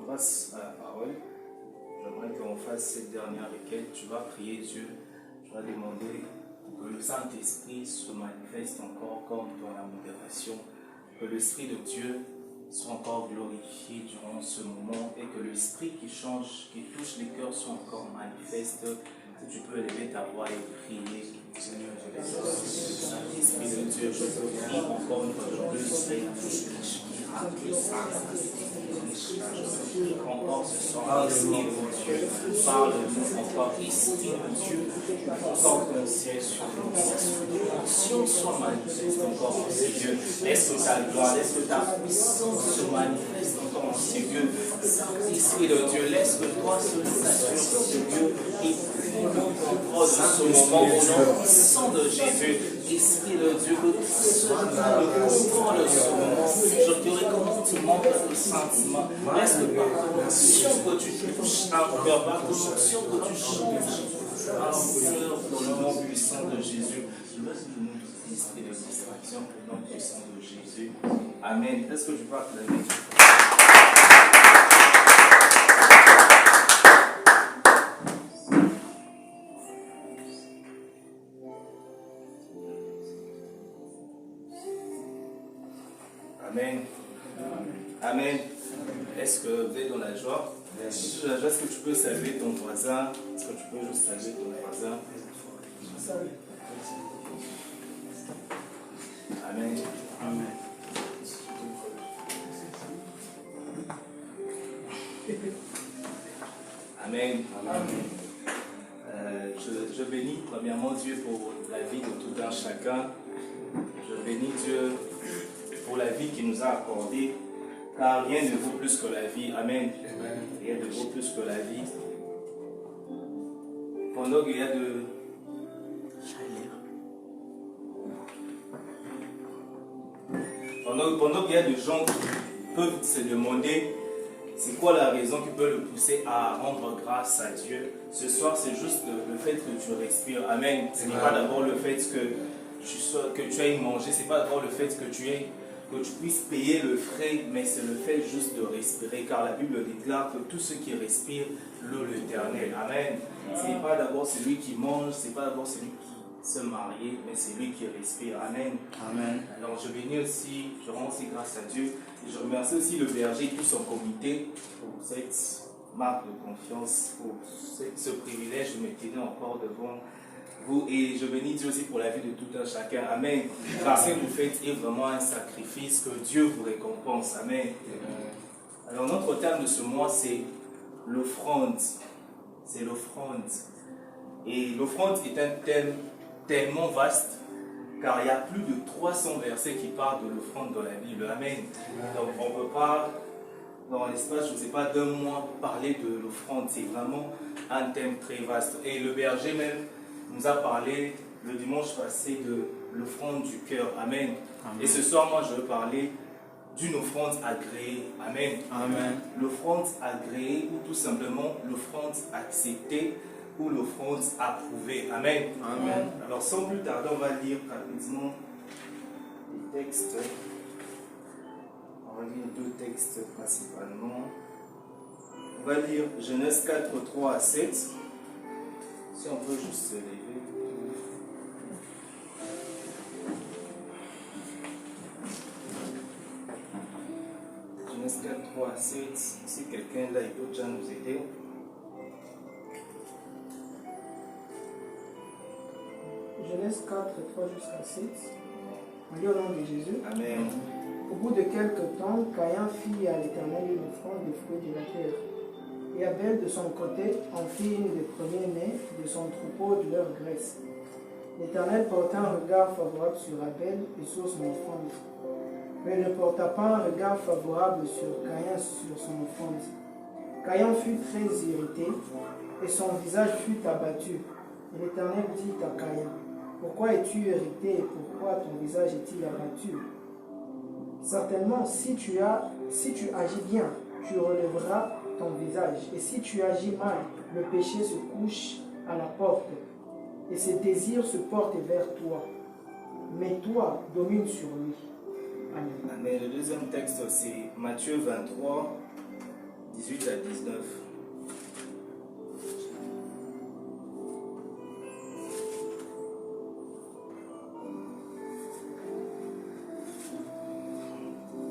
grâce à la parole, j'aimerais qu'on fasse cette dernière requête. Tu vas prier Dieu, tu vas demander que le Saint-Esprit se manifeste encore comme dans la modération, que l'Esprit de Dieu soit encore glorifié durant ce moment et que l'Esprit qui change, qui touche les cœurs soit encore manifeste. Si tu peux élever ta voix et prier, Seigneur, Saint-Esprit de Dieu, je te prie encore une fois aujourd'hui, encore ce soir, Esprit de Dieu, parle-nous encore, Esprit de Dieu, encore ton ciel sur nous, si on soit manifeste encore en ces lieux, laisse que ta gloire, laisse que ta puissance se manifeste encore en ces lieux, Esprit de Dieu, laisse que toi seul sature ce lieu et prends le contrôle de ce moment au nom puissant de Jésus. Esprit de Dieu, que tout seul prend le contrôle de ce moment. Je te recommande, tu montres le sentiment. Laisse que par ton onction que tu touches un cœur, par ton onction que tu changes un cœur dans le nom puissant de Jésus. Je laisse le nom de l'esprit de distraction au nom puissant de Jésus. Amen. Est-ce que je peux acclamer? Amen. Amen. Est-ce que vous êtes dans la joie? Est-ce que tu peux saluer ton voisin? Est-ce que tu peux juste saluer ton voisin? Amen. Amen. Amen. Amen. Je bénis premièrement Dieu pour la vie de tout un chacun. Je bénis Dieu pour la vie qu'il nous a accordée, car rien ne vaut plus que la vie. Amen. Amen. Rien ne vaut plus que la vie. Pendant qu'il y a pendant qu'il y a des gens qui peuvent se demander c'est quoi la raison qui peut le pousser à rendre grâce à Dieu. Ce soir, c'est juste le fait que tu respires. Amen. Ce n'est pas d'abord le fait que tu ailles manger, c'est pas d'abord le fait que tu puisses payer le frais, mais c'est le fait juste de respirer, car la Bible déclare que tout ce qui respire loue l'Éternel. Amen. Ce n'est pas d'abord celui qui mange, ce n'est pas d'abord celui qui se marie, mais c'est lui qui respire. Amen. Amen. Alors je bénis aussi, je rends aussi grâce à Dieu, et je remercie aussi le berger et tout son comité pour cette marque de confiance, pour ce privilège de me tenir encore devant vous, et je bénis Dieu aussi pour la vie de tout un chacun. Amen. Car ce que vous faites est vraiment un sacrifice que Dieu vous récompense. Amen. Alors notre thème de ce mois, c'est l'offrande. C'est l'offrande. Et l'offrande est un thème tellement vaste, car il y a plus de 300 versets qui parlent de l'offrande dans la Bible. Amen. Donc on ne peut pas, dans l'espace, je ne sais pas, d'un mois, parler de l'offrande. C'est vraiment un thème très vaste. Et le berger même nous a parlé le dimanche passé de l'offrande du cœur. Amen. Amen. Et ce soir, moi, je veux parler d'une offrande agréée. Amen. Amen. L'offrande agréée ou tout simplement l'offrande acceptée ou l'offrande approuvée. Amen. Amen. Alors, sans plus tarder, on va lire rapidement les textes. On va lire deux textes principalement. On va lire Genèse 4, 3 à 7. Si on peut juste se lever. Genèse 4, 3 à 7. Si quelqu'un là, il peut déjà nous aider. Genèse 4, 3 jusqu'à 7. On lit au nom de Jésus. Amen. Au bout de quelque temps, Caïn fit à l'Éternel une offrande des fruits de la terre. Et Abel, de son côté, en fit une des premiers-nés de son troupeau de leur graisse. L'Éternel porta un regard favorable sur Abel et sur son offrande, mais ne porta pas un regard favorable sur Caïn sur son offrande. Caïn fut très irrité, et son visage fut abattu. Et l'Éternel dit à Caïn, « Pourquoi es-tu irrité et pourquoi ton visage est-il abattu? Certainement, si tu agis bien, tu relèveras ton visage. Et si tu agis mal, le péché se couche à la porte, et ses désirs se portent vers toi. Mais toi, domine sur lui. » Amen. Amen. Le deuxième texte, c'est Matthieu 23, 18 à 19.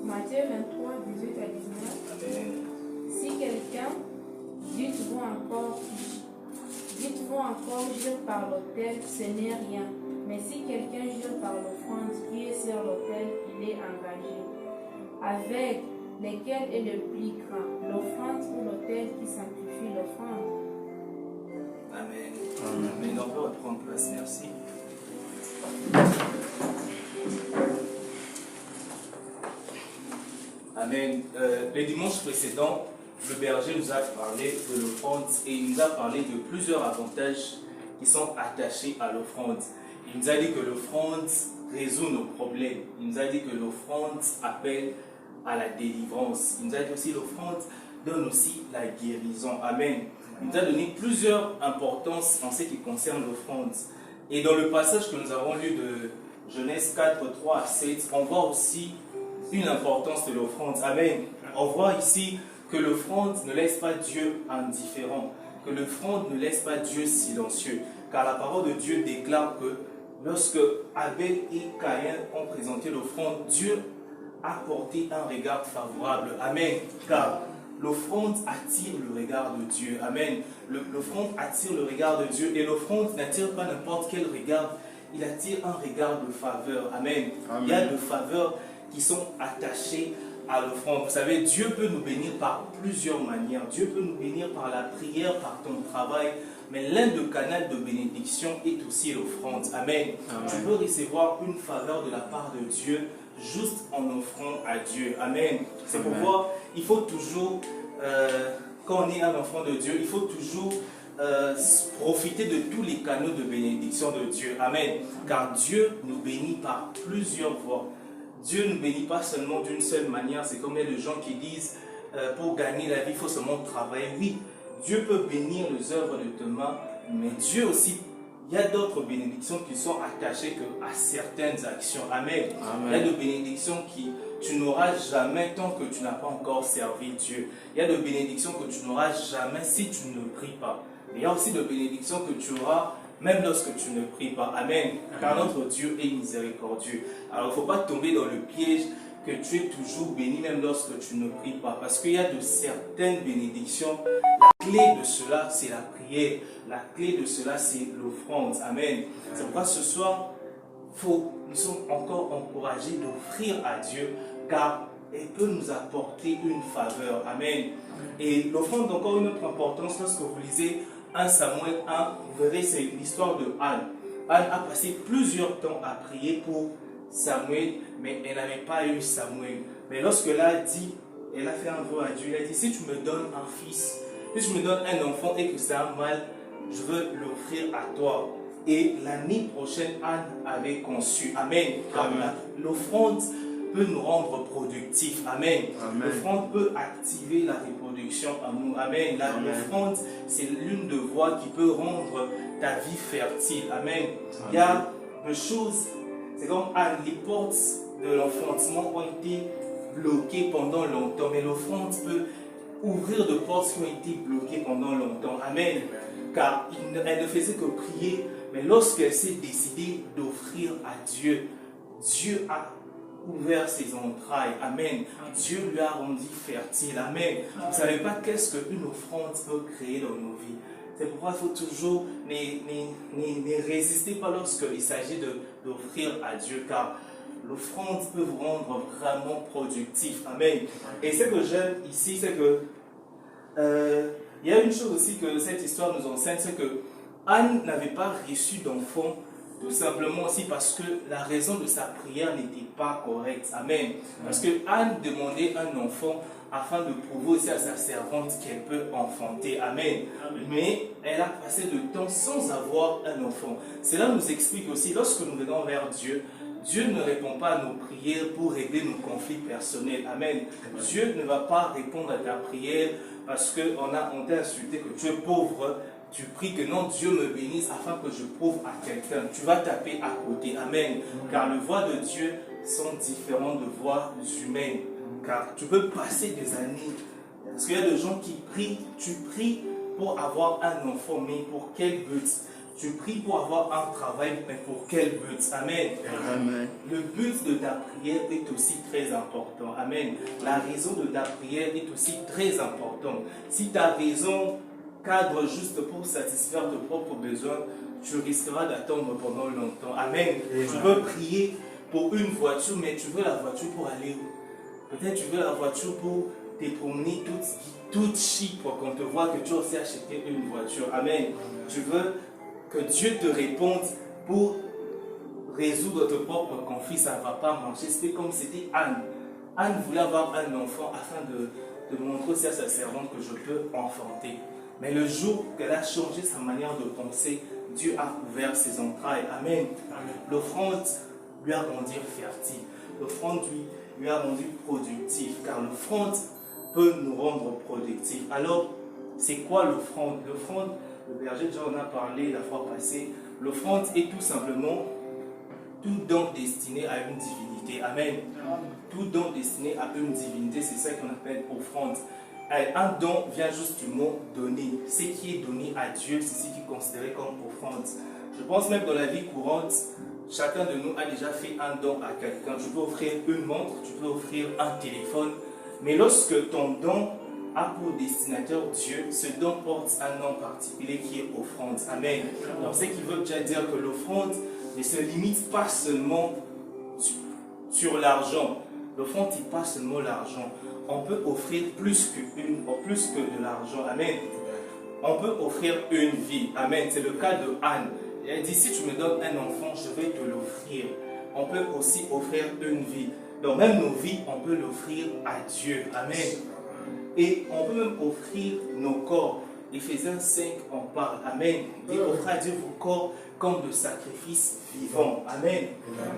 Matthieu 23, 18 à 19. Amen. Si quelqu'un, dites-vous encore, jure par l'autel, ce n'est rien. Mais si quelqu'un jure par l'offrande qui est sur l'autel, il est engagé. Avec lesquels est le plus grand, l'offrande ou l'autel qui sanctifie l'offrande? Amen. Amen. On peut reprendre place, merci. Amen. Le dimanche précédent, le berger nous a parlé de l'offrande et il nous a parlé de plusieurs avantages qui sont attachés à l'offrande. Il nous a dit que l'offrande résout nos problèmes. Il nous a dit que l'offrande appelle à la délivrance. Il nous a dit aussi que l'offrande donne aussi la guérison. Amen. Il nous a donné plusieurs importances en ce qui concerne l'offrande. Et dans le passage que nous avons lu de Genèse 4, 3 à 7, on voit aussi une importance de l'offrande. Amen. On voit ici que l'offrande ne laisse pas Dieu indifférent, que l'offrande ne laisse pas Dieu silencieux. Car la parole de Dieu déclare que lorsque Abel et Caïn ont présenté l'offrande, Dieu a porté un regard favorable. Amen. Car l'offrande attire le regard de Dieu. Amen. L'offrande attire le regard de Dieu et l'offrande n'attire pas n'importe quel regard. Il attire un regard de faveur. Amen. Amen. Il y a de faveurs qui sont attachées à l'offrande. Vous savez, Dieu peut nous bénir par plusieurs manières. Dieu peut nous bénir par la prière, par ton travail. Mais l'un des canaux de bénédiction est aussi l'offrande. Amen. Amen. Tu peux recevoir une faveur de la part de Dieu juste en offrant à Dieu. Amen. C'est pourquoi il faut toujours, quand on est un enfant de Dieu, il faut toujours profiter de tous les canaux de bénédiction de Dieu. Amen. Car Dieu nous bénit par plusieurs voies. Dieu ne nous bénit pas seulement d'une seule manière. C'est comme les gens qui disent pour gagner la vie, il faut seulement travailler. Oui, Dieu peut bénir les œuvres de tes mains, mais Dieu aussi, il y a d'autres bénédictions qui sont attachées à certaines actions. Amen. Amen. Il y a des bénédictions qui tu n'auras jamais tant que tu n'as pas encore servi Dieu. Il y a des bénédictions que tu n'auras jamais si tu ne pries pas. Mais il y a aussi des bénédictions que tu auras même lorsque tu ne pries pas. Amen. Car notre Dieu est miséricordieux. Alors il ne faut pas tomber dans le piège que tu es toujours béni même lorsque tu ne pries pas. Parce qu'il y a de certaines bénédictions. La clé de cela, c'est la prière. La clé de cela, c'est l'offrande. Amen. C'est pourquoi ce soir, nous sommes encore encouragés d'offrir à Dieu, car il peut nous apporter une faveur. Amen. Et l'offrande, encore une autre importance, lorsque vous lisez 1 Samuel 1, vous verrez, c'est l'histoire de Anne. Anne a passé plusieurs temps à prier pour Samuel, mais elle n'avait pas eu Samuel. Mais lorsque elle a dit, elle a fait un vœu à Dieu, elle a dit, si tu me donnes un fils, si tu me donnes un enfant et que c'est un mâle, je veux l'offrir à toi. Et l'année prochaine, Anne avait conçu. Amen. Amen. L'offrande peut nous rendre productifs. Amen. L'offrande peut activer la reproduction en nous. Amen. L'offrande, c'est l'une des voies qui peut rendre ta vie fertile. Amen. Il y a des choses, c'est comme Anne, les portes de l'enfantement ont été bloquées pendant longtemps, mais l'offrande peut ouvrir des portes qui ont été bloquées pendant longtemps. Amen. Car elle ne faisait que prier, mais lorsqu'elle s'est décidée d'offrir à Dieu, Dieu a ouvert ses entrailles. Amen. Dieu lui a rendu fertile. Amen. Vous ne savez pas qu'est-ce qu'une offrande peut créer dans nos vies. C'est pourquoi il faut toujours ne résister pas lorsqu'il s'agit d'offrir à Dieu, car l'offrande peut vous rendre vraiment productif. Amen. Et ce que j'aime ici, c'est que il y a une chose aussi que cette histoire nous enseigne, c'est que Anne n'avait pas reçu d'enfant tout simplement aussi parce que la raison de sa prière n'était pas correcte. Amen. Parce que Anne demandait un enfant afin de prouver aussi à sa servante qu'elle peut enfanter. Amen. Mais elle a passé de temps sans avoir un enfant. Cela nous explique aussi, lorsque nous venons vers Dieu, Dieu ne répond pas à nos prières pour régler nos conflits personnels. Amen. Dieu ne va pas répondre à ta prière parce qu'on t'a insulté que tu es pauvre. Tu pries que non, Dieu me bénisse afin que je prouve à quelqu'un. Tu vas taper à côté. Amen. Car les voies de Dieu sont différentes de voies humaines. Car tu peux passer des années Parce qu'il y a des gens qui prient, tu pries pour avoir un enfant, mais pour quel but? Tu pries pour avoir un travail, mais pour quel but? Amen. Amen. Le but de ta prière est aussi très important. Amen. La raison de ta prière est aussi très importante. Si ta raison cadre juste pour satisfaire tes propres besoins, tu risqueras d'attendre pendant longtemps. Amen. Tu veux prier pour une voiture, mais tu veux la voiture pour aller où? Peut-être tu veux la voiture pour te promener toute chic pour qu'on te voit que tu as aussi acheté une voiture. Amen. Tu veux que Dieu te réponde pour résoudre tes propres conflits, ça ne va pas marcher. C'était comme c'était Anne. Anne voulait avoir un enfant afin de montrer aussi à sa servante que je peux enfanter. Mais le jour qu'elle a changé sa manière de penser, Dieu a ouvert ses entrailles. Amen. L'offrande lui a rendu fertile. L'offrande lui a rendu productif. Car l'offrande peut nous rendre productifs. Alors, c'est quoi l'offrande? L'offrande, le berger déjà en a parlé la fois passée. L'offrande est tout simplement tout don destiné à une divinité. Amen. Tout don destiné à une divinité, c'est ça qu'on appelle offrande. Un don vient juste du mot donner. Ce qui est donné à Dieu, c'est ce qui est considéré comme offrande. Je pense même dans la vie courante, chacun de nous a déjà fait un don à quelqu'un. Tu peux offrir une montre, tu peux offrir un téléphone. Mais lorsque ton don a pour destinataire Dieu, ce don porte un nom particulier qui est offrande. Amen. Donc, ce qui veut déjà dire que l'offrande ne se limite pas seulement sur l'argent. L'offrande n'est pas seulement l'argent. On peut offrir plus que de l'argent. Amen. On peut offrir une vie. Amen. C'est le cas de Anne. Elle dit, si tu me donnes un enfant, je vais te l'offrir. On peut aussi offrir une vie. Donc même nos vies, on peut l'offrir à Dieu. Amen. Et on peut même offrir nos corps. Éphésiens 5 en parle. Amen. Et offrez à Dieu vos corps comme de sacrifices vivants. Amen.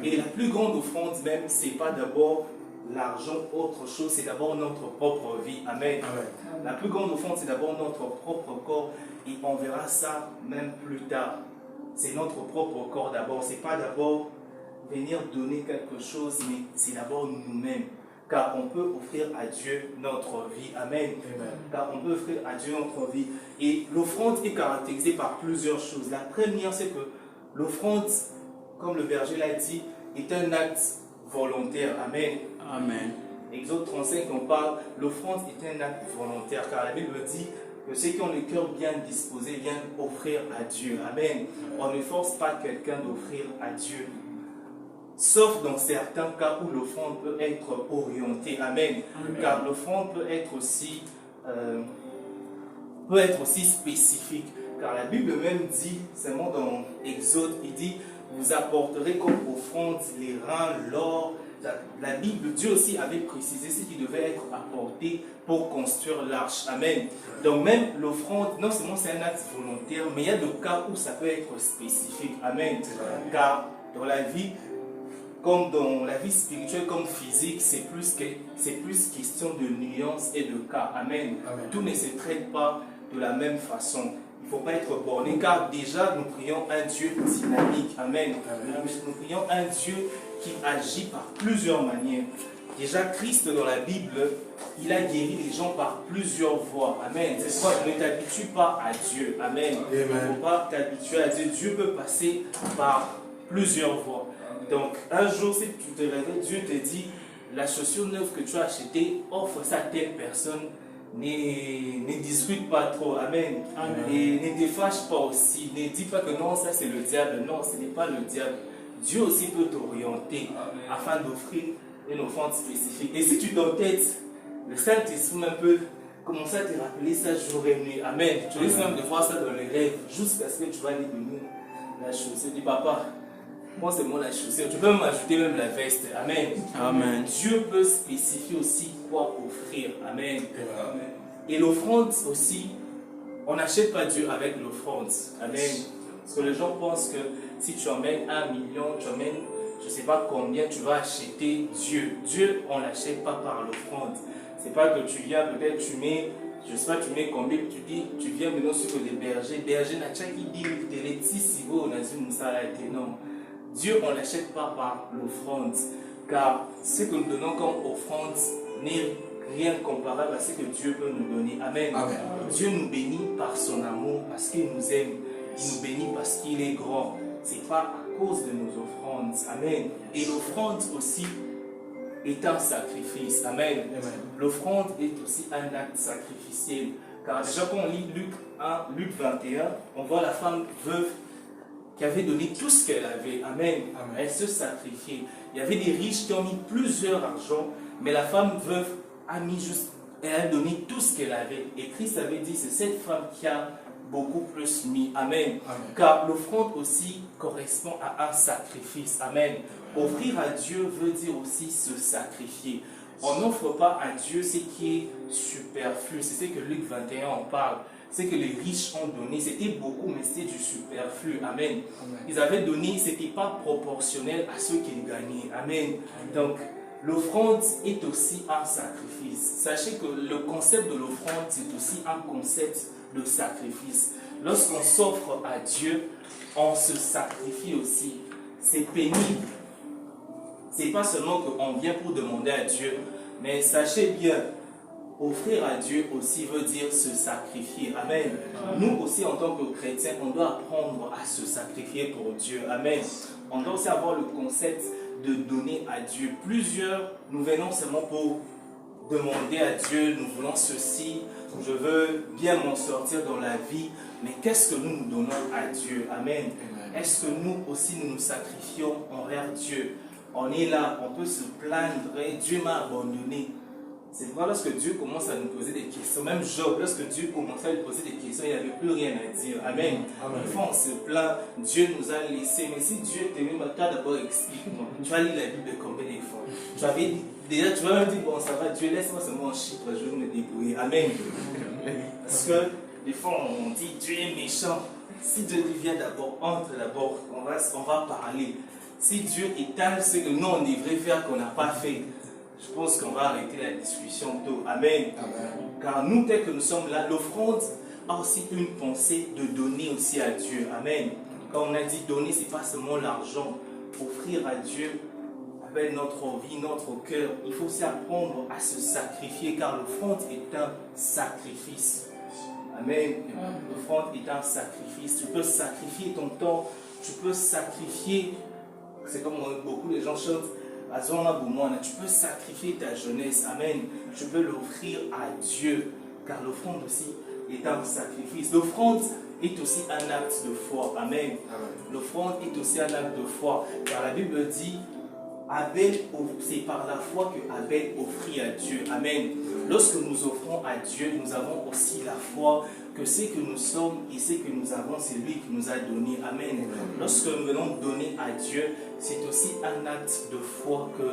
Et la plus grande offrande même, ce n'est pas d'abord l'argent, autre chose, c'est d'abord notre propre vie. Amen. La plus grande offrande, c'est d'abord notre propre corps. Et on verra ça même plus tard. C'est notre propre corps d'abord. Ce n'est pas d'abord venir donner quelque chose, mais c'est d'abord nous-mêmes. Car on peut offrir à Dieu notre vie. Amen. Car on peut offrir à Dieu notre vie. Et l'offrande est caractérisée par plusieurs choses. La première, c'est que l'offrande, comme le berger l'a dit, est un acte volontaire. Amen. Amen. Exode 35, on parle, l'offrande est un acte volontaire. Car la Bible dit que ceux qui ont le cœur bien disposé viennent offrir à Dieu. Amen. On ne force pas quelqu'un d'offrir à Dieu. Sauf dans certains cas où l'offrande peut être orientée. Amen. Car l'offrande peut être aussi spécifique. Car la Bible même dit, seulement dans Exode, il dit, vous apporterez comme offrande les reins, l'or. La Bible, Dieu aussi avait précisé ce qui devait être apporté pour construire l'arche. Amen. Donc même l'offrande, non seulement c'est un acte volontaire, mais il y a des cas où ça peut être spécifique. Amen. Car dans la vie, comme dans la vie spirituelle comme physique, c'est plus question de nuances et de cas. Amen. Tout ne se traite pas de la même façon. Il ne faut pas être borné, car déjà nous prions un Dieu dynamique. Amen. Nous prions un Dieu qui agit par plusieurs manières. Déjà Christ dans la Bible, il a guéri les gens par plusieurs voies. Amen. C'est pourquoi ne t'habitue pas à Dieu. Amen. Il ne faut pas t'habituer à Dieu. Dieu peut passer par plusieurs voies. Donc, un jour, si tu te réveilles, Dieu te dit, la chaussure neuve que tu as achetée, offre ça à telle personne. Ne discute pas trop. Amen. Et ne te fâche pas aussi. Ne dis pas que non, ça c'est le diable. Non, ce n'est pas le diable. Dieu aussi peut t'orienter afin d'offrir une offrande spécifique. Et si tu t'entêtes, le Saint-Esprit un peu commence à te rappeler ça jour et nuit. Amen. Tu risques même de voir ça dans les rêves jusqu'à ce que tu vas aller donner la chaussure. Dis papa, moi c'est moi la chaussure. Tu peux même ajouter même la veste. Amen. Amen. Dieu peut spécifier aussi quoi offrir. Amen. Et l'offrande aussi, on n'achète pas Dieu avec l'offrande. Amen. Parce que les gens pensent que si tu emmènes 1 million, tu emmènes je ne sais pas combien, tu vas acheter Dieu. Dieu, on ne l'achète pas par l'offrande. C'est pas que tu viens, peut-être tu mets, je ne sais pas, tu mets combien, tu dis, tu viens maintenant sur les bergers. Berger n'a pas qui dit, tu es si beau, on a une salle non. Dieu, on ne l'achète pas par l'offrande. Car ce que nous donnons comme offrande n'est rien de comparable à ce que Dieu peut nous donner. Amen. Amen. Dieu nous bénit par son amour, parce qu'il nous aime. Il nous bénit parce qu'il est grand. Ce n'est pas à cause de nos offrandes. Amen. Et l'offrande aussi est un sacrifice. Amen. L'offrande est aussi un acte sacrificiel. Car déjà quand on lit Luc 1, Luc 21, on voit la femme veuve qui avait donné tout ce qu'elle avait. Amen. Amen. Elle se sacrifiait. Il y avait des riches qui ont mis plusieurs argent, mais la femme veuve a mis juste, elle a donné tout ce qu'elle avait. Et Christ avait dit, c'est cette femme qui a beaucoup plus mis. Amen. Amen. Car l'offrande aussi correspond à un sacrifice. Amen. Offrir à Dieu veut dire aussi se sacrifier. On n'offre pas à Dieu ce qui est superflu. C'est ce que Luc 21 en parle. C'est que les riches ont donné. C'était beaucoup, mais c'était du superflu. Amen. Amen. Ils avaient donné, ce n'était pas proportionnel à ceux qu'ils gagnaient. Amen. Donc, l'offrande est aussi un sacrifice. Sachez que le concept de l'offrande, c'est aussi un concept de sacrifice. Lorsqu'on s'offre à Dieu, on se sacrifie aussi. C'est pénible. C'est pas seulement qu'on vient pour demander à Dieu, mais sachez bien, offrir à Dieu aussi veut dire se sacrifier. Amen. Nous aussi, en tant que chrétiens, on doit apprendre à se sacrifier pour Dieu. Amen. On doit aussi avoir le concept de donner à Dieu. Plusieurs, nous venons seulement pour demander à Dieu, nous voulons ceci, je veux bien m'en sortir dans la vie, mais qu'est-ce que nous donnons à Dieu? Amen. Est-ce que nous aussi nous nous sacrifions envers Dieu? On est là, on peut se plaindre, Dieu m'a abandonné. C'est pourquoi lorsque Dieu commence à nous poser des questions, même Job, lorsque Dieu commençait à lui poser des questions, il n'avait plus rien à dire. Amen. Une fois on se plaint, Dieu nous a laissés. Mais si Dieu t'aimait, toi d'abord explique-moi. Tu vas lire la Bible combien de fois? Déjà, tu vas même dire, bon ça va, Dieu laisse-moi seulement un chiffre, je vais me débrouiller. Amen. Parce que des fois on dit, Dieu est méchant. Si Dieu dit, viens d'abord, entre d'abord, on va parler. Si Dieu étale ce que nous on devrait faire qu'on n'a pas fait, je pense qu'on va arrêter la discussion tôt. Amen. Amen. Car nous, tel que nous sommes là, l'offrande a aussi une pensée de donner aussi à Dieu. Amen. Quand on a dit donner, ce n'est pas seulement l'argent. Offrir à Dieu avec notre vie, notre cœur. Il faut aussi apprendre à se sacrifier, car l'offrande est un sacrifice. Amen. L'offrande est un sacrifice. Tu peux sacrifier ton temps. Tu peux sacrifier, c'est comme beaucoup de gens chantent, tu peux sacrifier ta jeunesse. Amen. Tu peux l'offrir à Dieu. Car l'offrande aussi est un sacrifice. L'offrande est aussi un acte de foi. Amen. L'offrande est aussi un acte de foi. Car la Bible dit, c'est par la foi que Abel offrit à Dieu. Amen. Lorsque nous offrons à Dieu, nous avons aussi la foi que ce que nous sommes et ce que nous avons, c'est lui qui nous a donné. Amen. Lorsque nous venons donner à Dieu, c'est aussi un acte de foi que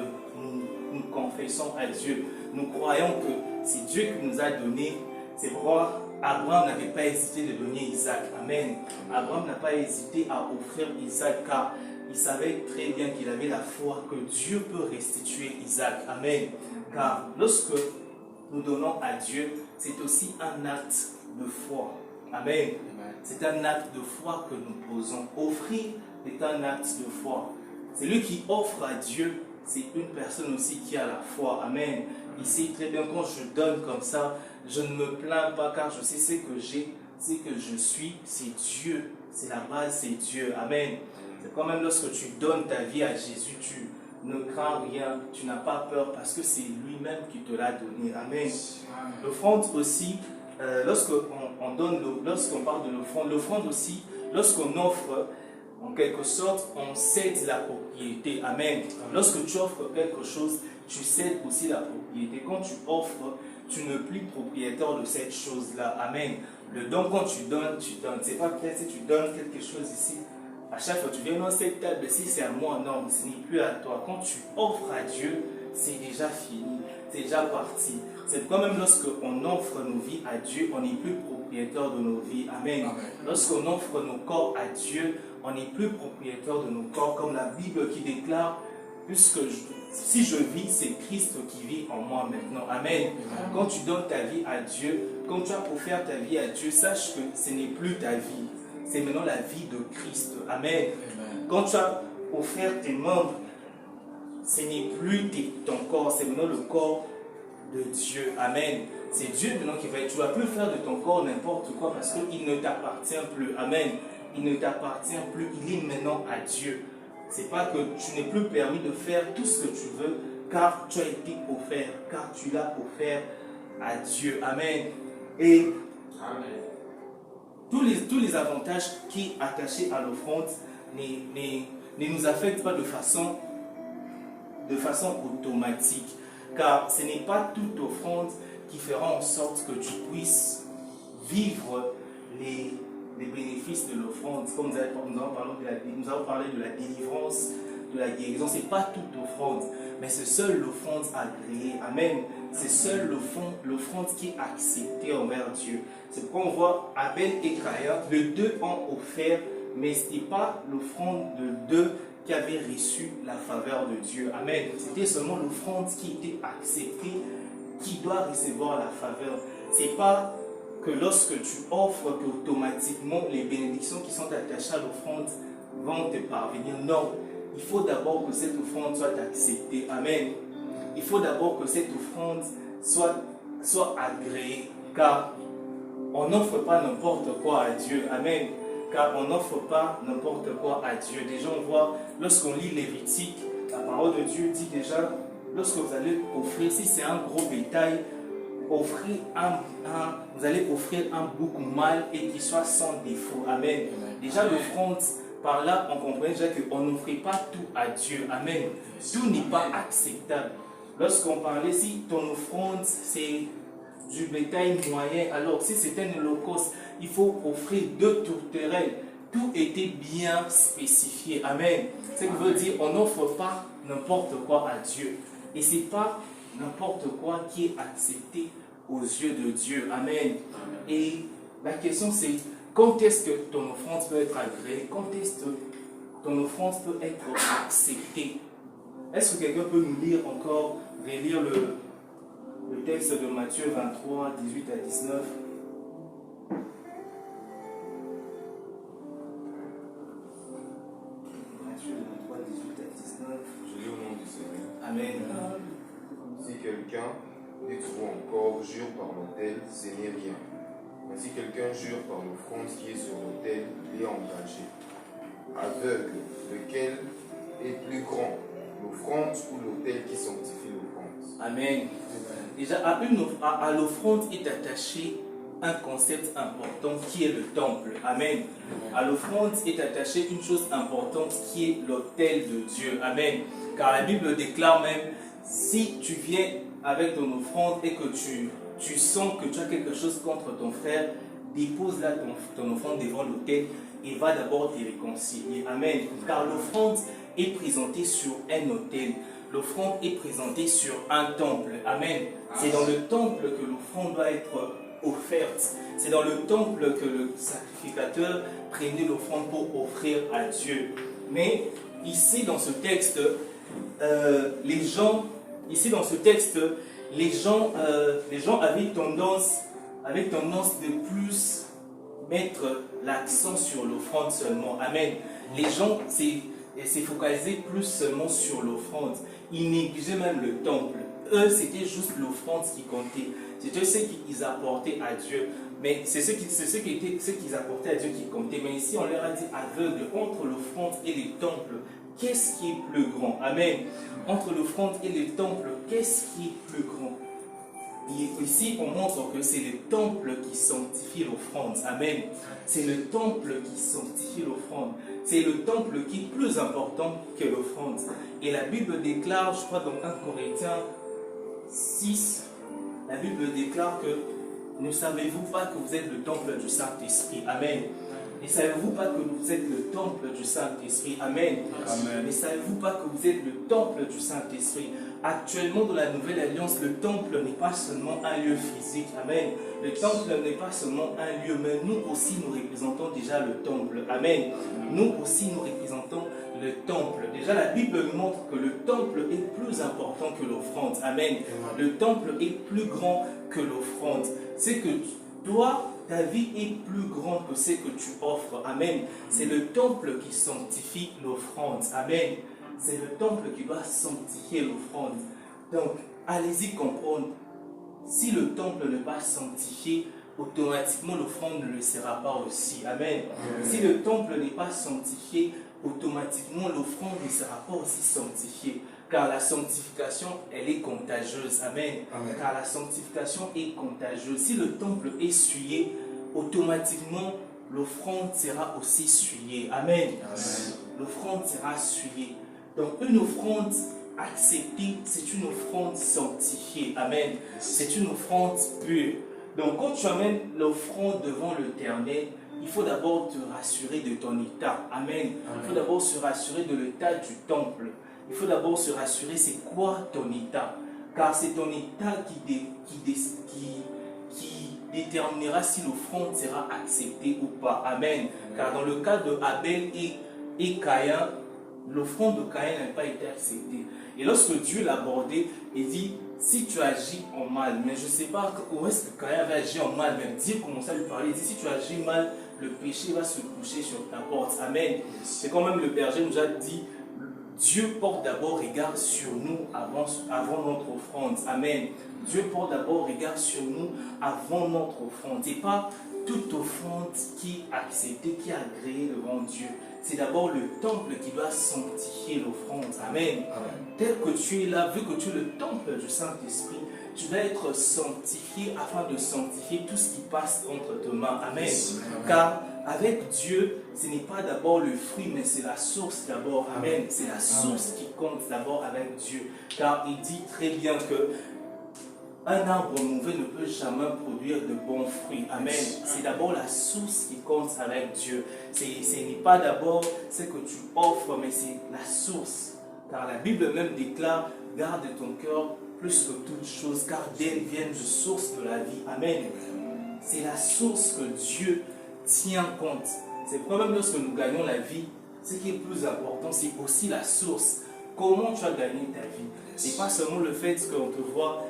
nous confessons à Dieu. Nous croyons que c'est Dieu qui nous a donné. C'est pourquoi Abraham n'avait pas hésité de donner Isaac. Amen. Abraham n'a pas hésité à offrir Isaac car il savait très bien qu'il avait la foi que Dieu peut restituer Isaac. Amen. Car lorsque nous donnons à Dieu, c'est aussi un acte de foi. Amen. C'est un acte de foi que nous posons. Offrir est un acte de foi. Celui qui offre à Dieu, c'est une personne aussi qui a la foi. Amen. Il sait très bien quand je donne comme ça, je ne me plains pas car je sais ce que j'ai, ce que je suis, c'est Dieu. C'est la base, c'est Dieu. Amen. C'est quand même lorsque tu donnes ta vie à Jésus, tu ne crains rien, tu n'as pas peur parce que c'est lui-même qui te l'a donné. Amen. L'offrande aussi, lorsqu'on parle de l'offrande aussi, lorsqu'on offre, en quelque sorte, on cède la propriété. Amen. Lorsque tu offres quelque chose, tu cèdes aussi la propriété. Quand tu offres, tu n'es plus propriétaire de cette chose-là. Amen. Le don, quand tu donnes, tu donnes. C'est pas peut-être si tu donnes quelque chose ici, à chaque fois tu viens dans cette table, si c'est à moi, non, ce n'est plus à toi. Quand tu offres à Dieu, c'est déjà fini, c'est déjà parti. C'est quand même lorsqu'on offre nos vies à Dieu, on n'est plus propriétaire de nos vies. Amen. Lorsqu'on offre nos corps à Dieu, on n'est plus propriétaire de nos corps, comme la Bible qui déclare, puisque si je vis, c'est Christ qui vit en moi maintenant. Amen. Quand tu donnes ta vie à Dieu, quand tu as offert ta vie à Dieu, sache que ce n'est plus ta vie. C'est maintenant la vie de Christ. Amen. Quand tu as offert tes membres, ce n'est plus ton corps, c'est maintenant le corps de Dieu. Amen. C'est Dieu maintenant qui va être. Tu ne vas plus faire de ton corps n'importe quoi parce qu'il ne t'appartient plus. Amen. Il ne t'appartient plus. Il est maintenant à Dieu. C'est pas que tu n'es plus permis de faire tout ce que tu veux car tu as été offert, car tu l'as offert à Dieu. Amen. Et Amen. Tous les avantages qui sont attachés à l'offrande ne nous affectent pas de façon automatique. Car ce n'est pas toute offrande qui fera en sorte que tu puisses vivre les bénéfices de l'offrande. Comme nous avons parlé de la délivrance, de la guérison. Ce n'est pas toute offrande, mais c'est seule l'offrande agréée. Amen. C'est seule l'offrande qui est acceptée envers Dieu. C'est pourquoi on voit Abel et Caïn, les deux ont offert, mais ce n'est pas l'offrande de deux qui avait reçu la faveur de Dieu. Amen. C'était seulement l'offrande qui était acceptée, qui doit recevoir la faveur. Ce n'est pas que lorsque tu offres qu'automatiquement les bénédictions qui sont attachées à l'offrande vont te parvenir. Non. Il faut d'abord que cette offrande soit acceptée. Amen. Il faut d'abord que cette offrande soit agréée. Car on n'offre pas n'importe quoi à Dieu. Amen. Car on n'offre pas n'importe quoi à Dieu. Déjà, on voit, lorsqu'on lit Lévitique, la parole de Dieu dit déjà, lorsque vous allez offrir, si c'est un gros bétail, vous allez offrir un bouc mâle et qui soit sans défaut. Amen. Déjà, l'offrande, par là, on comprend déjà qu'on n'offre pas tout à Dieu. Amen. Tout n'est pas acceptable. Lorsqu'on parlait, si ton offrande, c'est du bétail moyen, alors si c'est un holocauste, il faut offrir 2 tourterelles. Tout était bien spécifié. Amen. Ce qui veut dire on n'offre pas n'importe quoi à Dieu. Et ce n'est pas n'importe quoi qui est accepté aux yeux de Dieu. Amen. Et la question c'est, quand est-ce que ton offrande peut être agréée? Quand est-ce que ton offrande peut être acceptée? Est-ce que quelqu'un peut nous lire encore, relire le texte de Matthieu 23, 18 à 19? Matthieu 23, 18 à 19. Je lis au nom du Seigneur. Amen. Si quelqu'un, dites-vous encore, jure par l'autel, ce n'est rien. Mais si quelqu'un jure par l'offrande qui est sur l'autel, il est engagé. Aveugle, lequel est plus grand, l'offrande ou l'autel qui sanctifie l'offrande? Amen. Déjà, à l'offrande est attaché un concept important qui est le temple. Amen. À l'offrande est attaché une chose importante qui est l'autel de Dieu. Amen. Car la Bible déclare même, si tu viens avec ton offrande et que tu sens que tu as quelque chose contre ton frère, dépose là ton offrande devant l'autel et va d'abord te réconcilier. Amen. Car l'offrande est présentée sur un autel. L'offrande est présentée sur un temple. Amen. C'est dans le temple que l'offrande doit être offerte. C'est dans le temple que le sacrificateur prenait l'offrande pour offrir à Dieu. Mais ici dans ce texte, les gens avaient tendance de plus mettre l'accent sur l'offrande seulement. Amen. Les gens s'est focalisé plus seulement sur l'offrande. Ils négligeaient même le temple. Eux, c'était juste l'offrande qui comptait. C'était ce qu'ils apportaient à Dieu. Mais c'est ce qu'ils apportaient à Dieu qui comptait. Mais ici, on leur a dit aveugle entre l'offrande et les temples. Qu'est-ce qui est plus grand? Amen. Entre l'offrande et les temples, qu'est-ce qui est plus grand? Et ici, on montre que c'est le temple qui sanctifie l'offrande. Amen. C'est le temple qui sanctifie l'offrande. C'est le temple qui est plus important que l'offrande. Et la Bible déclare, je crois dans 1 Corinthiens 6, la Bible déclare que ne savez-vous pas que vous êtes le temple du Saint-Esprit? Amen. Ne savez-vous pas que vous êtes le temple du Saint-Esprit? Amen. Amen. Ne savez-vous pas que vous êtes le temple du Saint-Esprit? Actuellement, dans la Nouvelle Alliance, le temple n'est pas seulement un lieu physique. Amen. Le temple n'est pas seulement un lieu, mais nous aussi, nous représentons déjà le temple. Amen. Nous aussi, nous représentons le temple. Déjà, la Bible nous montre que le temple est plus important que l'offrande. Amen. Le temple est plus grand que l'offrande. C'est que toi, ta vie est plus grande que ce que tu offres. Amen. C'est le temple qui sanctifie l'offrande. Amen. C'est le temple qui doit sanctifier l'offrande. Donc, allez-y comprendre. si le temple n'est pas sanctifié, automatiquement l'offrande ne le sera pas aussi. Amen. Si le temple n'est pas sanctifié, automatiquement l'offrande ne sera pas aussi sanctifiée. Car la sanctification, elle est contagieuse. Amen. Car la sanctification est contagieuse. Si le temple est souillé, automatiquement l'offrande sera aussi souillée. Amen. L'offrande sera souillée. Donc une offrande acceptée, c'est une offrande sanctifiée. Amen. C'est une offrande pure. Donc quand tu amènes l'offrande devant l'Éternel, il faut d'abord te rassurer de ton état. Amen. Il faut d'abord se rassurer de l'état du temple. Il faut d'abord se rassurer c'est quoi ton état. Car c'est ton état qui déterminera si l'offrande sera acceptée ou pas. Amen. Car dans le cas de Abel et Caïn, l'offrande de Caïn n'a pas été acceptée. Et lorsque Dieu l'a abordé, il dit, si tu agis en mal, mais je ne sais pas où est-ce que Caïn avait agi en mal, même Dieu commençait à lui parler, il dit, si tu agis mal, le péché va se coucher sur ta porte. Amen. C'est quand même le berger nous a dit, Dieu porte d'abord regard sur nous avant notre offrande. Amen. Dieu porte d'abord regard sur nous avant notre offrande. Ce n'est pas toute offrande qui est acceptée, qui est agréée devant Dieu. C'est d'abord le temple qui doit sanctifier l'offrande. Amen. Tel que tu es là, vu que tu es le temple du Saint-Esprit, tu dois être sanctifié afin de sanctifier tout ce qui passe entre tes mains. Amen. Car avec Dieu, ce n'est pas d'abord le fruit, mais c'est la source d'abord. Amen. C'est la source qui compte d'abord avec Dieu. Car il dit très bien que un arbre mauvais ne peut jamais produire de bons fruits. Amen. C'est d'abord la source qui compte avec Dieu. Ce n'est pas d'abord ce que tu offres, mais c'est la source. Car la Bible même déclare, garde ton cœur plus que toute chose, car d'elle viennent les sources de la vie. Amen. C'est la source que Dieu tient compte. C'est pourquoi même lorsque nous gagnons la vie, ce qui est plus important, c'est aussi la source. Comment tu as gagné ta vie? C'est pas seulement le fait qu'on te voit,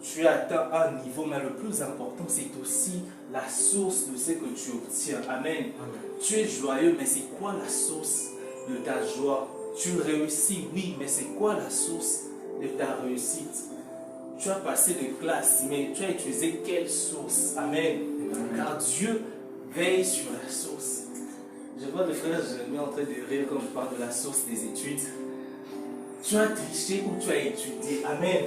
tu as atteint un niveau, mais le plus important, c'est aussi la source de ce que tu obtiens. Amen. Tu es joyeux, mais c'est quoi la source de ta joie? Tu réussis, oui, mais c'est quoi la source de ta réussite? Tu as passé de classe, mais tu as utilisé quelle source? Amen. Car Dieu veille sur la source. Je vois le frère Jérémie en train de rire quand je parle de la source des études. Tu as triché ou tu as étudié? Amen.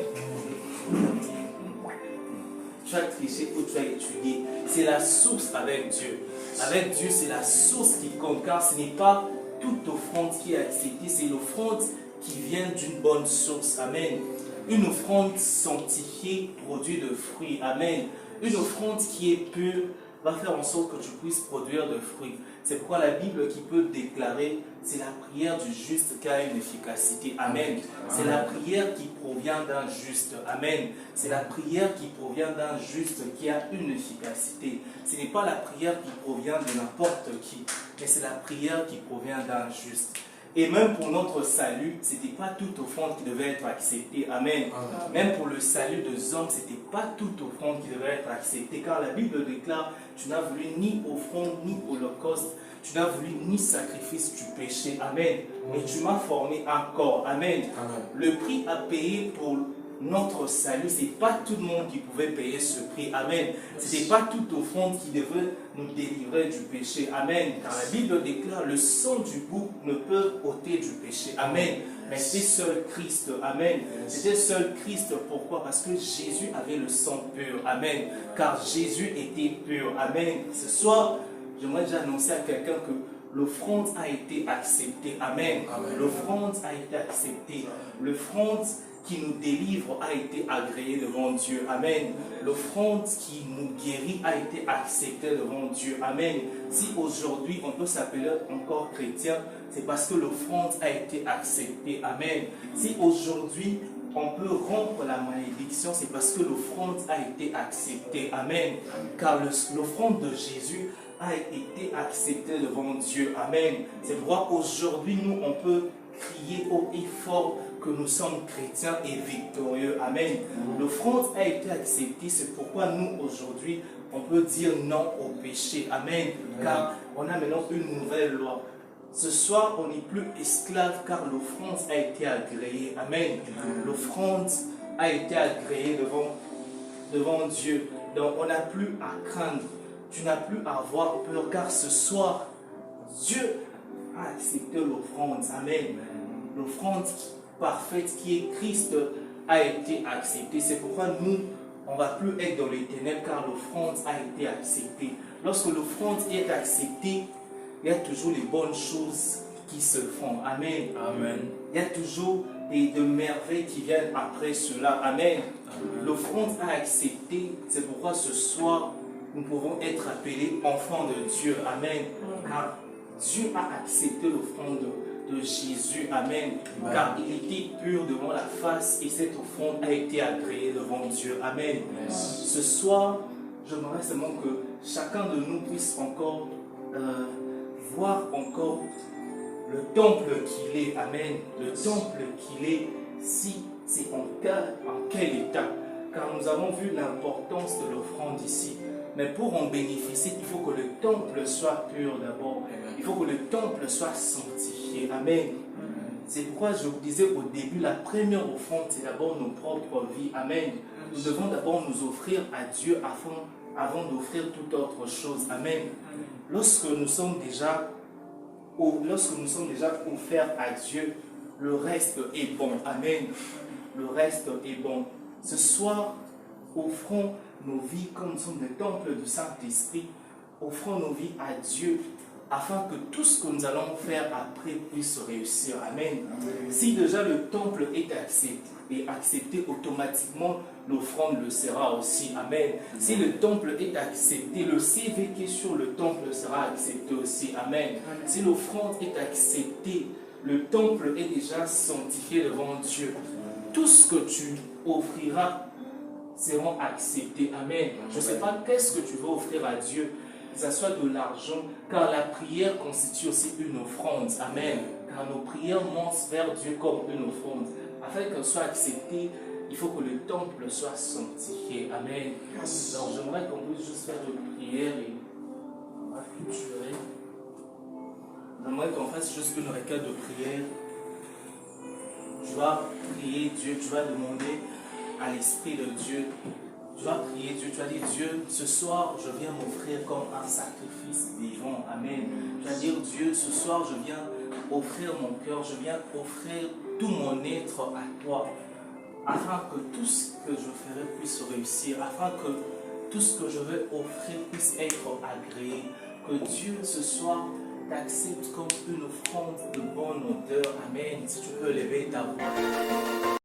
Tu as triché ou tu as étudié. C'est la source avec Dieu. Avec Dieu, c'est la source qui compte, car ce n'est pas toute offrande qui est acceptée, c'est l'offrande qui vient d'une bonne source. Amen. Une offrande sanctifiée produit de fruits. Amen. Une offrande qui est pure va faire en sorte que tu puisses produire de fruits. C'est pourquoi la Bible qui peut déclarer, c'est la prière du juste qui a une efficacité. Amen. C'est la prière qui provient d'un juste. Amen. C'est la prière qui provient d'un juste qui a une efficacité. Ce n'est pas la prière qui provient de n'importe qui, mais c'est la prière qui provient d'un juste. Et même pour notre salut, ce n'était pas toute offrande qui devait être acceptée. Amen. Même pour le salut des hommes, ce n'était pas toute offrande qui devait être acceptée. Car la Bible déclare, tu n'as voulu ni offrande, ni holocauste. Tu n'as voulu ni sacrifice du péché. Amen. Et tu m'as formé un corps. Amen. Le prix à payer pour notre salut, ce n'est pas tout le monde qui pouvait payer ce prix. Amen. Ce n'était pas toute offrande qui devait nous délivrer du péché. Amen. Car la Bible déclare, le sang du bouc ne peut ôter du péché. Amen. Mais c'était seul Christ. Amen. C'était seul Christ. Pourquoi? Parce que Jésus avait le sang pur. Amen. Car Jésus était pur. Amen. Ce soir, j'aimerais déjà annoncer à quelqu'un que l'offrande a été acceptée. Amen. L'offrande a été acceptée. L'offrande qui nous délivre a été agréée devant Dieu. Amen. L'offrande qui nous guérit a été acceptée devant Dieu. Amen. Si aujourd'hui on peut s'appeler encore chrétien, c'est parce que l'offrande a été acceptée. Amen. Si aujourd'hui on peut rompre la malédiction, c'est parce que l'offrande a été acceptée. Amen. Car l'offrande de Jésus a été acceptée devant Dieu. Amen. C'est pourquoi aujourd'hui nous on peut crier haut et fort que nous sommes chrétiens et victorieux. Amen. L'offrande a été acceptée, c'est pourquoi nous aujourd'hui on peut dire non au péché. Amen. Car on a maintenant une nouvelle loi. Ce soir on n'est plus esclave car l'offrande a été agréée. Amen. L'offrande a été agréée devant devant Dieu. Donc on n'a plus à craindre, tu n'as plus à avoir peur, car ce soir, Dieu a accepté l'offrande. Amen. L'offrande parfaite qui est Christ a été acceptée. C'est pourquoi nous, on ne va plus être dans les ténèbres, car l'offrande a été acceptée. Lorsque l'offrande est acceptée, il y a toujours les bonnes choses qui se font. Amen. Amen. Il y a toujours de merveilles qui viennent après cela. Amen. L'offrande a accepté. C'est pourquoi ce soir, nous pouvons être appelés enfants de Dieu. Amen. Car Dieu a accepté l'offrande de Jésus. Amen. Car il était pur devant la face et cette offrande a été agréée devant Dieu. Amen. Ce soir, j'aimerais seulement que chacun de nous puisse encore voir encore le temple qu'il est. Amen. Le temple qu'il est, si c'est en quel état. Car nous avons vu l'importance de l'offrande ici. Mais pour en bénéficier, il faut que le temple soit pur d'abord. Il faut que le temple soit sanctifié. Amen. C'est pourquoi je vous disais au début, la première offrande, c'est d'abord nos propres vies. Amen. Nous devons d'abord nous offrir à Dieu avant d'offrir toute autre chose. Amen. Lorsque nous sommes déjà offerts à Dieu, le reste est bon. Amen. Le reste est bon. Ce soir, offrons nos vies comme nous sommes le temple du Saint-Esprit. Offrons nos vies à Dieu afin que tout ce que nous allons faire après puisse réussir. Amen. Si déjà le temple est accepté, automatiquement l'offrande le sera aussi. Amen. Si le temple est accepté, le CV qui est sur le temple sera accepté aussi. Amen. Si l'offrande est acceptée, le temple est déjà sanctifié devant Dieu. Tout ce que tu offriras seront acceptés. Amen. Je ne sais pas qu'est-ce que tu veux offrir à Dieu, que ce soit de l'argent, car la prière constitue aussi une offrande. Amen. Car nos prières montent vers Dieu comme une offrande. Afin qu'elle soit acceptée, il faut que le temple soit sanctifié. Amen. Donc j'aimerais qu'on puisse juste faire une prière et on va clôturer. J'aimerais qu'on fasse juste une requête de prière. Tu vas prier Dieu, tu vas demander à l'Esprit de Dieu. Tu vas prier Dieu, tu vas dire Dieu, ce soir je viens m'offrir comme un sacrifice vivant. Amen. Tu vas dire Dieu, ce soir je viens offrir mon cœur, je viens offrir tout mon être à toi, afin que tout ce que je ferai puisse réussir, afin que tout ce que je vais offrir puisse être agréé, que Dieu ce soir t'accepte comme une offrande de bonne odeur. Amen. Si tu peux lever ta voix.